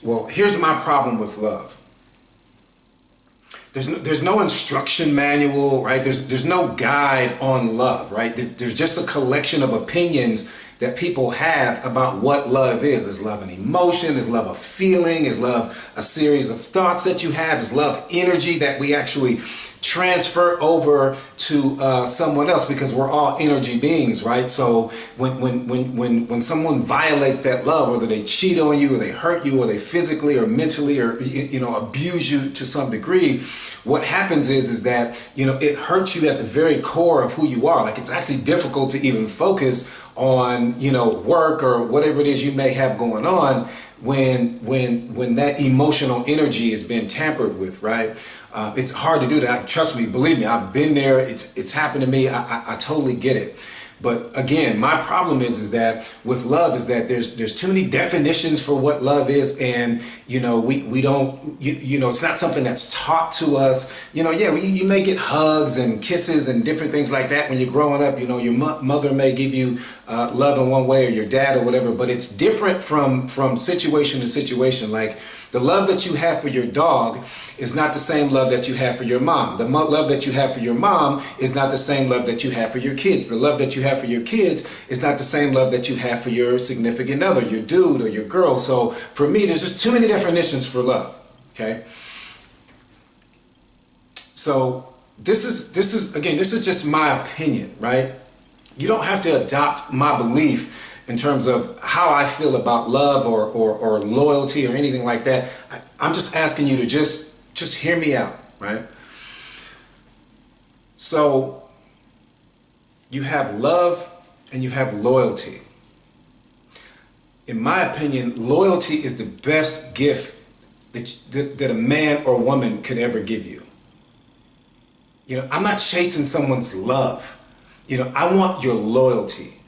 Well, here's my problem with love. There's no instruction manual, right? There's no guide on love, right? There's just a collection of opinions that people have about what love is. Is love an emotion? Is love a feeling? Is love a series of thoughts that you have? Is love energy that we actually transfer over to someone else, because we're all energy beings, right? So when someone violates that love, whether they cheat on you or they hurt you or they physically or mentally or abuse you to some degree, what happens is that it hurts you at the very core of who you are. Like, it's actually difficult to even focus on work or whatever it is you may have going on when that emotional energy has been tampered with, right? It's hard to do that. Trust me, believe me, I've been there. It's happened to me. I totally get it. But again, my problem is that with love is that there's too many definitions for what love is, and we don't it's not something that's taught to us. You may get hugs and kisses and different things like that when you're growing up. Your mother may give you love in one way, or your dad or whatever, but it's different from situation to situation. Like, the love that you have for your dog is not the same love that you have for your mom. The love that you have for your mom is not the same love that you have for your kids. The love that you have for your kids is not the same love that you have for your significant other, your dude or your girl. So for me, there's just too many definitions for love, okay? So this is just my opinion, right? You don't have to adopt my belief in terms of how I feel about love or loyalty or anything like that. I'm just asking you to just hear me out, right? So you have love and you have loyalty. In my opinion, loyalty is the best gift that a man or woman could ever give you. I'm not chasing someone's love. I want your loyalty,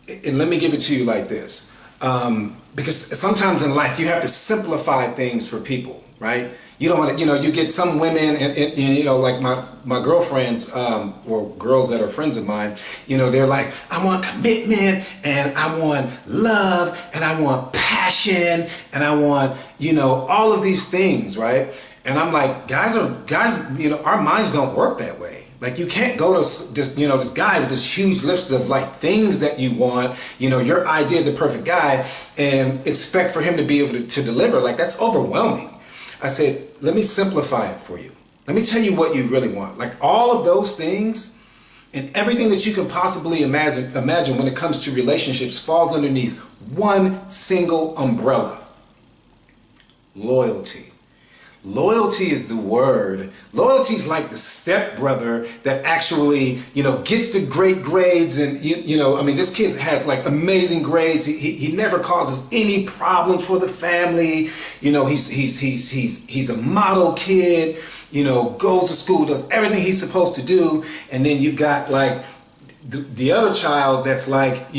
and let me give it to you like this. Because sometimes in life you have to simplify things for people, right? You don't want to, you get some women and like my girlfriends, or girls that are friends of mine, they're like, I want commitment, and I want love, and I want passion, and I want, all of these things, right? And I'm like, guys, our minds don't work that way. Like, you can't go to this guy with this huge list of like things that you want, your idea of the perfect guy, and expect for him to be able to deliver. Like, that's overwhelming. I said, let me simplify it for you. Let me tell you what you really want. Like, all of those things and everything that you can possibly imagine when it comes to relationships falls underneath one single umbrella: loyalty. Loyalty is the word. Loyalty is like the stepbrother that actually, gets the great grades, and this kid has like amazing grades. He never causes any problems for the family. He's a model kid. Goes to school, does everything he's supposed to do, and then you've got like the other child that's like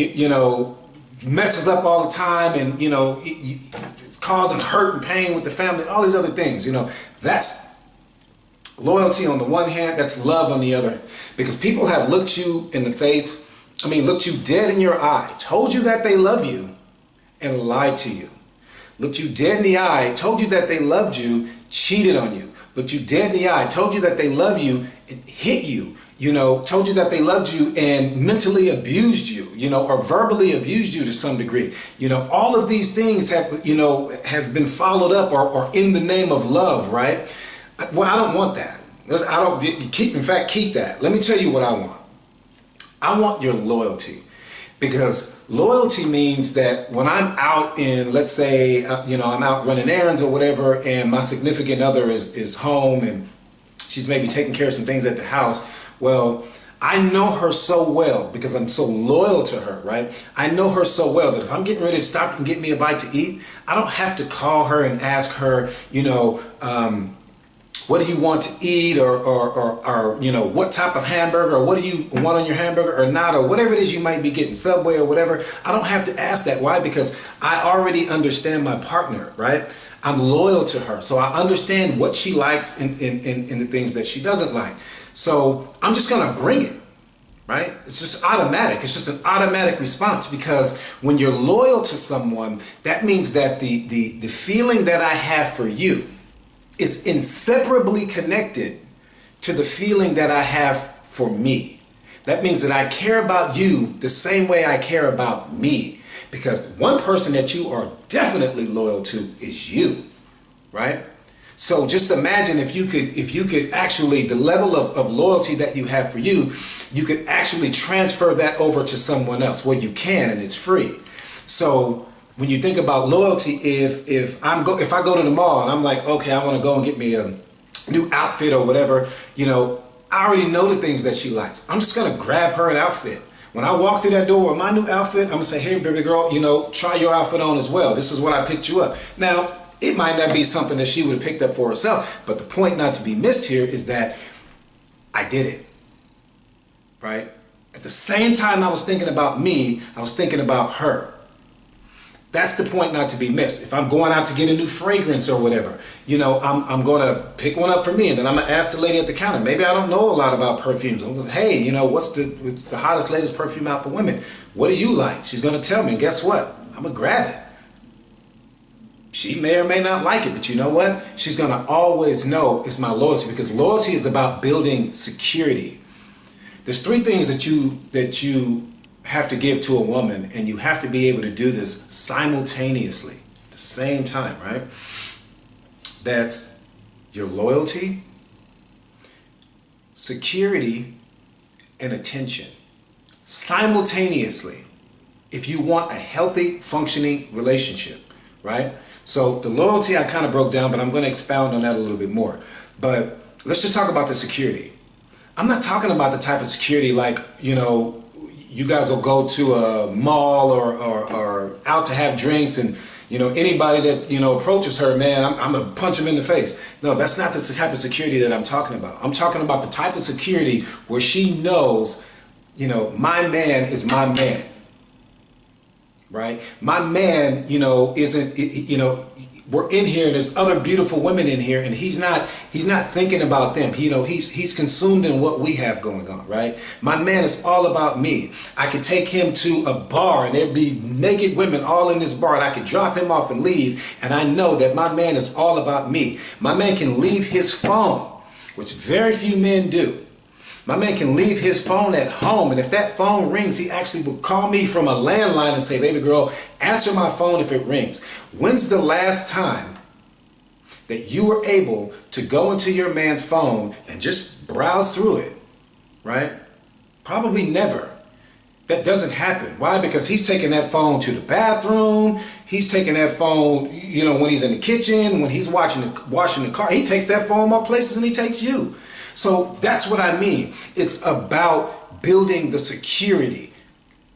messes up all the time, and it's causing hurt and pain with the family, all these other things. That's loyalty on the one hand, that's love on the other. Because people have looked you in the face, looked you dead in your eye, told you that they love you, and lied to you. Looked you dead in the eye, told you that they loved you, cheated on you. Looked you dead in the eye, told you that they love you, and hit you. Told you that they loved you and mentally abused you, or verbally abused you to some degree. All of these things have, has been followed up or in the name of love, right? Well, I don't want that. Keep that. Let me tell you what I want. I want your loyalty, because loyalty means that when I'm out in, let's say, I'm out running errands or whatever, and my significant other is home and she's maybe taking care of some things at the house. Well, I know her so well because I'm so loyal to her, right? I know her so well that if I'm getting ready to stop and get me a bite to eat, I don't have to call her and ask her, what do you want to eat, or what type of hamburger, or what do you want on your hamburger or not, or whatever it is you might be getting, Subway or whatever. I don't have to ask that. Why? Because I already understand my partner, right? I'm loyal to her. So I understand what she likes in the things that she doesn't like. So I'm just going to bring it. right? It's just automatic. It's just an automatic response, because when you're loyal to someone, that means that the feeling that I have for you is inseparably connected to the feeling that I have for me. That means that I care about you the same way I care about me, because one person that you are definitely loyal to is you, right? So just imagine if you could actually, the level of loyalty that you have for you, you could actually transfer that over to someone else. Well, you can, and it's free. So when you think about loyalty, if I go to the mall and I'm like, okay, I want to go and get me a new outfit or whatever, I already know the things that she likes. I'm just gonna grab her an outfit. When I walk through that door with my new outfit, I'm gonna say, hey, baby girl, try your outfit on as well. This is what I picked you up. Now, it might not be something that she would have picked up for herself, but the point not to be missed here is that I did it, right? At the same time I was thinking about me, I was thinking about her. That's the point not to be missed. If I'm going out to get a new fragrance or whatever, I'm going to pick one up for me, and then I'm going to ask the lady at the counter. Maybe I don't know a lot about perfumes. I'm going to say, hey, what's the hottest, latest perfume out for women? What do you like? She's going to tell me, and guess what? I'm going to grab it. She may or may not like it, but you know what? She's going to always know it's my loyalty, because loyalty is about building security. There's three things that you have to give to a woman, and you have to be able to do this simultaneously at the same time, right? That's your loyalty, security, and attention simultaneously if you want a healthy, functioning relationship, right? So the loyalty I kind of broke down, but I'm going to expound on that a little bit more. But let's just talk about the security. I'm not talking about the type of security like, you guys will go to a mall or out to have drinks, and anybody that approaches her, man, I'm gonna punch him in the face. No, that's not the type of security that I'm talking about. I'm talking about the type of security where she knows, my man is my man, right? My man, isn't, we're in here and there's other beautiful women in here, and he's not thinking about them. He's consumed in what we have going on, right? My man is all about me. I could take him to a bar and there'd be naked women all in this bar, and I could drop him off and leave, and I know that my man is all about me. My man can leave his phone, which very few men do. My man can leave his phone at home, and if that phone rings, he actually will call me from a landline and say, baby girl, answer my phone if it rings. When's the last time that you were able to go into your man's phone and just browse through it, right? Probably never. That doesn't happen. Why? Because he's taking that phone to the bathroom. He's taking that phone, when he's in the kitchen, when he's washing the car. He takes that phone more places than he takes you. So that's what I mean. It's about building the security.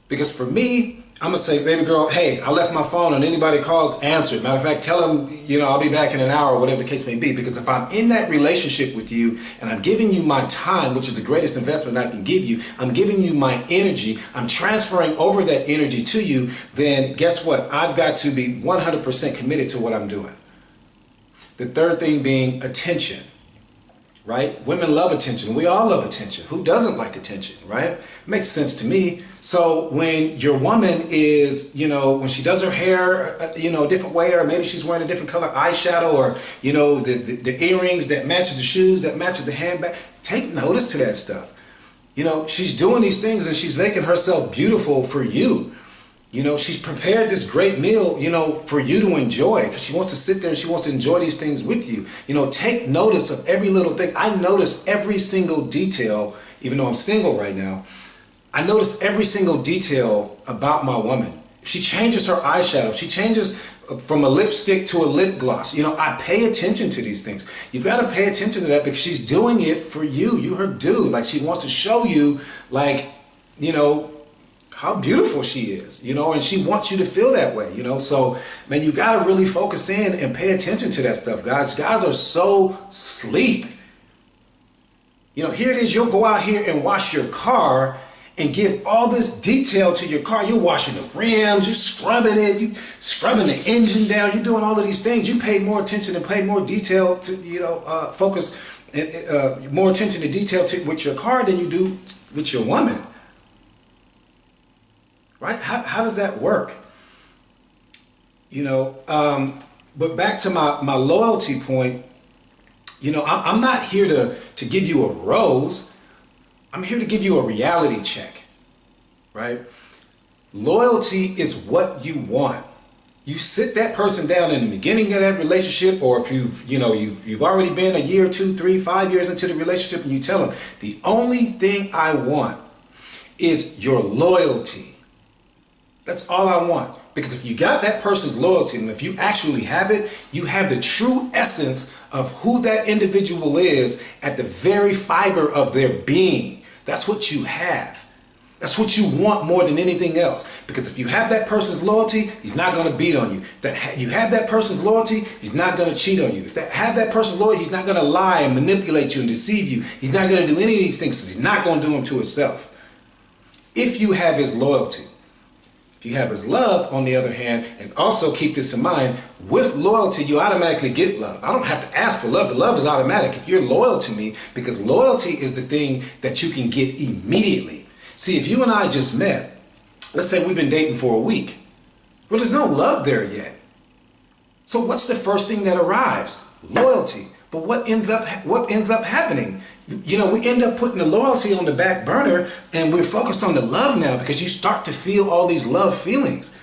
Because for me, I'm going to say, baby girl, hey, I left my phone, and anybody calls, answer it. Matter of fact, tell them, I'll be back in an hour, or whatever the case may be. Because if I'm in that relationship with you and I'm giving you my time, which is the greatest investment I can give you, I'm giving you my energy, I'm transferring over that energy to you, then guess what? I've got to be 100% committed to what I'm doing. The third thing being attention. Right? Women love attention. We all love attention. Who doesn't like attention, right? Makes sense to me. So when your woman is, when she does her hair, a different way, or maybe she's wearing a different color eyeshadow, or, the earrings that matches the shoes, that matches the handbag, take notice to that stuff. She's doing these things and she's making herself beautiful for you. She's prepared this great meal, for you to enjoy, because she wants to sit there and she wants to enjoy these things with you. Take notice of every little thing. I notice every single detail, even though I'm single right now. I notice every single detail about my woman. If she changes her eyeshadow, if she changes from a lipstick to a lip gloss, I pay attention to these things. You've got to pay attention to that, because she's doing it for you. You her dude. Like, she wants to show you, how beautiful she is, and she wants you to feel that way, So, man, you got to really focus in and pay attention to that stuff, guys. Guys are so sleep. Here it is, you'll go out here and wash your car and give all this detail to your car. You're washing the rims, you're scrubbing it, you're scrubbing the engine down, you're doing all of these things. You pay more attention and pay more detail to, focus more attention to detail with your car than you do with your woman. right? How does that work? You know, but back to my loyalty point, you know, I'm not here to give you a rose. I'm here to give you a reality check, right? Loyalty is what you want. You sit that person down in the beginning of that relationship, or if you've already been a year, 2, 3, 5 years into the relationship, and you tell them, the only thing I want is your loyalty. That's all I want. Because if you got that person's loyalty, and if you actually have it, you have the true essence of who that individual is at the very fiber of their being. That's what you have. That's what you want more than anything else. Because if you have that person's loyalty, he's not going to beat on you. You have that person's loyalty, he's not going to cheat on you. If have that person's loyalty, he's not going to lie and manipulate you and deceive you. He's not going to do any of these things. He's not going to do them to himself. If you have his loyalty. If you have his love, on the other hand, and also keep this in mind, with loyalty, you automatically get love. I don't have to ask for love. The love is automatic if you're loyal to me, because loyalty is the thing that you can get immediately. See, if you and I just met, let's say we've been dating for a week, well, there's no love there yet. So what's the first thing that arrives? Loyalty. But what ends up happening? You know, we end up putting the loyalty on the back burner, and we're focused on the love now, because you start to feel all these love feelings.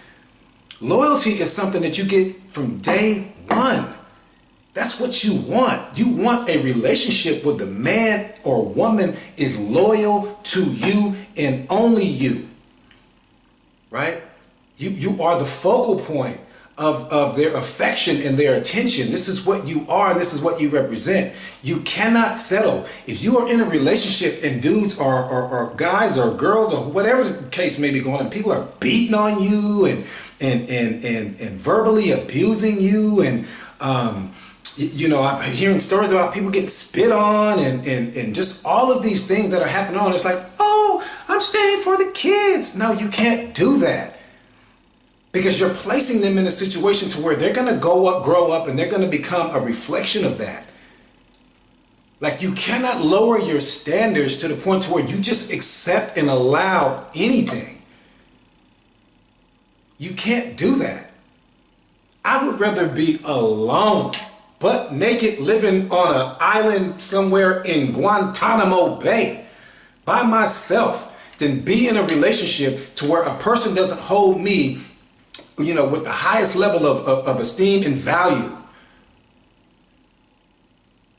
Loyalty is something that you get from day one. That's what you want. You want a relationship where the man or woman is loyal to you and only you, right? You are the focal point of their affection and their attention. This is what you are. This is what you represent. You cannot settle. If you are in a relationship and dudes or guys or girls or whatever the case may be going on, people are beating on you and verbally abusing you, and you know, I'm hearing stories about people getting spit on and just all of these things that are happening on. It's like, oh, I'm staying for the kids. No, you can't do that. Because you're placing them in a situation to where they're going to grow up, and they're going to become a reflection of that. Like, you cannot lower your standards to the point to where you just accept and allow anything. You can't do that. I would rather be alone, butt naked, living on an island somewhere in Guantanamo Bay by myself, than be in a relationship to where a person doesn't hold me, you know, with the highest level of esteem and value.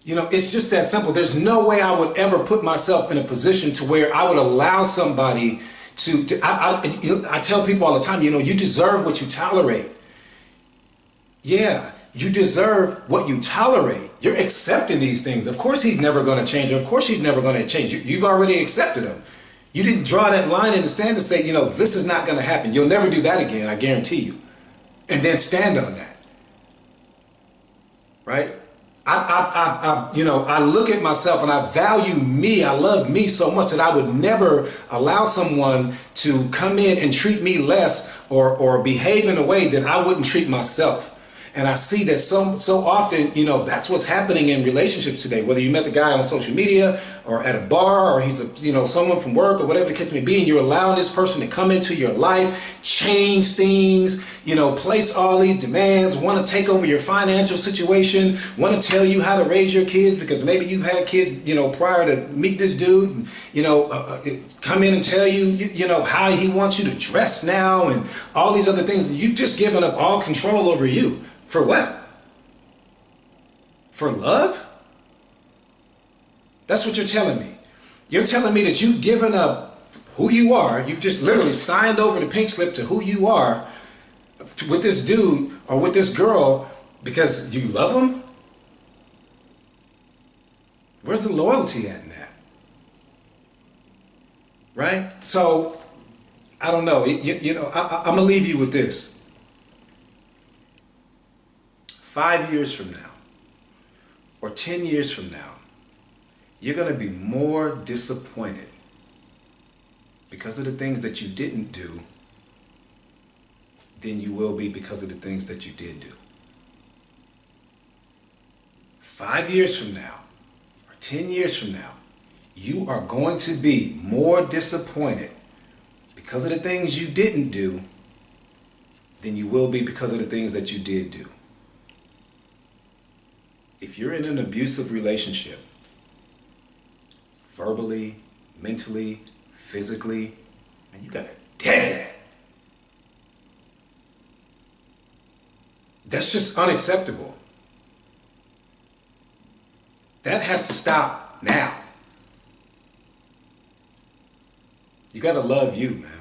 You know, it's just that simple. There's no way I would ever put myself in a position to where I would allow somebody I tell people all the time, you know, you deserve what you tolerate. Yeah, you deserve what you tolerate. You're accepting these things. Of course he's never going to change. Of course she's never going to change. You've already accepted him. You didn't draw that line in the sand to say, you know, this is not going to happen. You'll never do that again, I guarantee you. And then stand on that. Right? You know, I look at myself and I value me. I love me so much that I would never allow someone to come in and treat me less or behave in a way that I wouldn't treat myself. And I see that so often, you know, that's what's happening in relationships today. Whether you met the guy on social media or at a bar, or he's someone from work, or whatever the case may be, and you're allowing this person to come into your life, change things, you know, place all these demands, want to take over your financial situation, want to tell you how to raise your kids because maybe you've had kids, you know, prior to meet this dude, and, you know, come in and tell you, you know, how he wants you to dress now and all these other things. You've just given up all control over you. For what? For love? That's what you're telling me. You're telling me that you've given up who you are. You've just literally signed over the pink slip to who you are with this dude or with this girl because you love him? Where's the loyalty at in that? Right? So, I don't know. You know, I'm going to leave you with this. 5 years from now, or 10 years from now, you're going to be more disappointed because of the things that you didn't do than you will be because of the things that you did do. 5 years from now, or 10 years from now, you are going to be more disappointed because of the things you didn't do than you will be because of the things that you did do. If you're in an abusive relationship, verbally, mentally, physically, man, you gotta dead that. That's just unacceptable. That has to stop now. You gotta love you, man.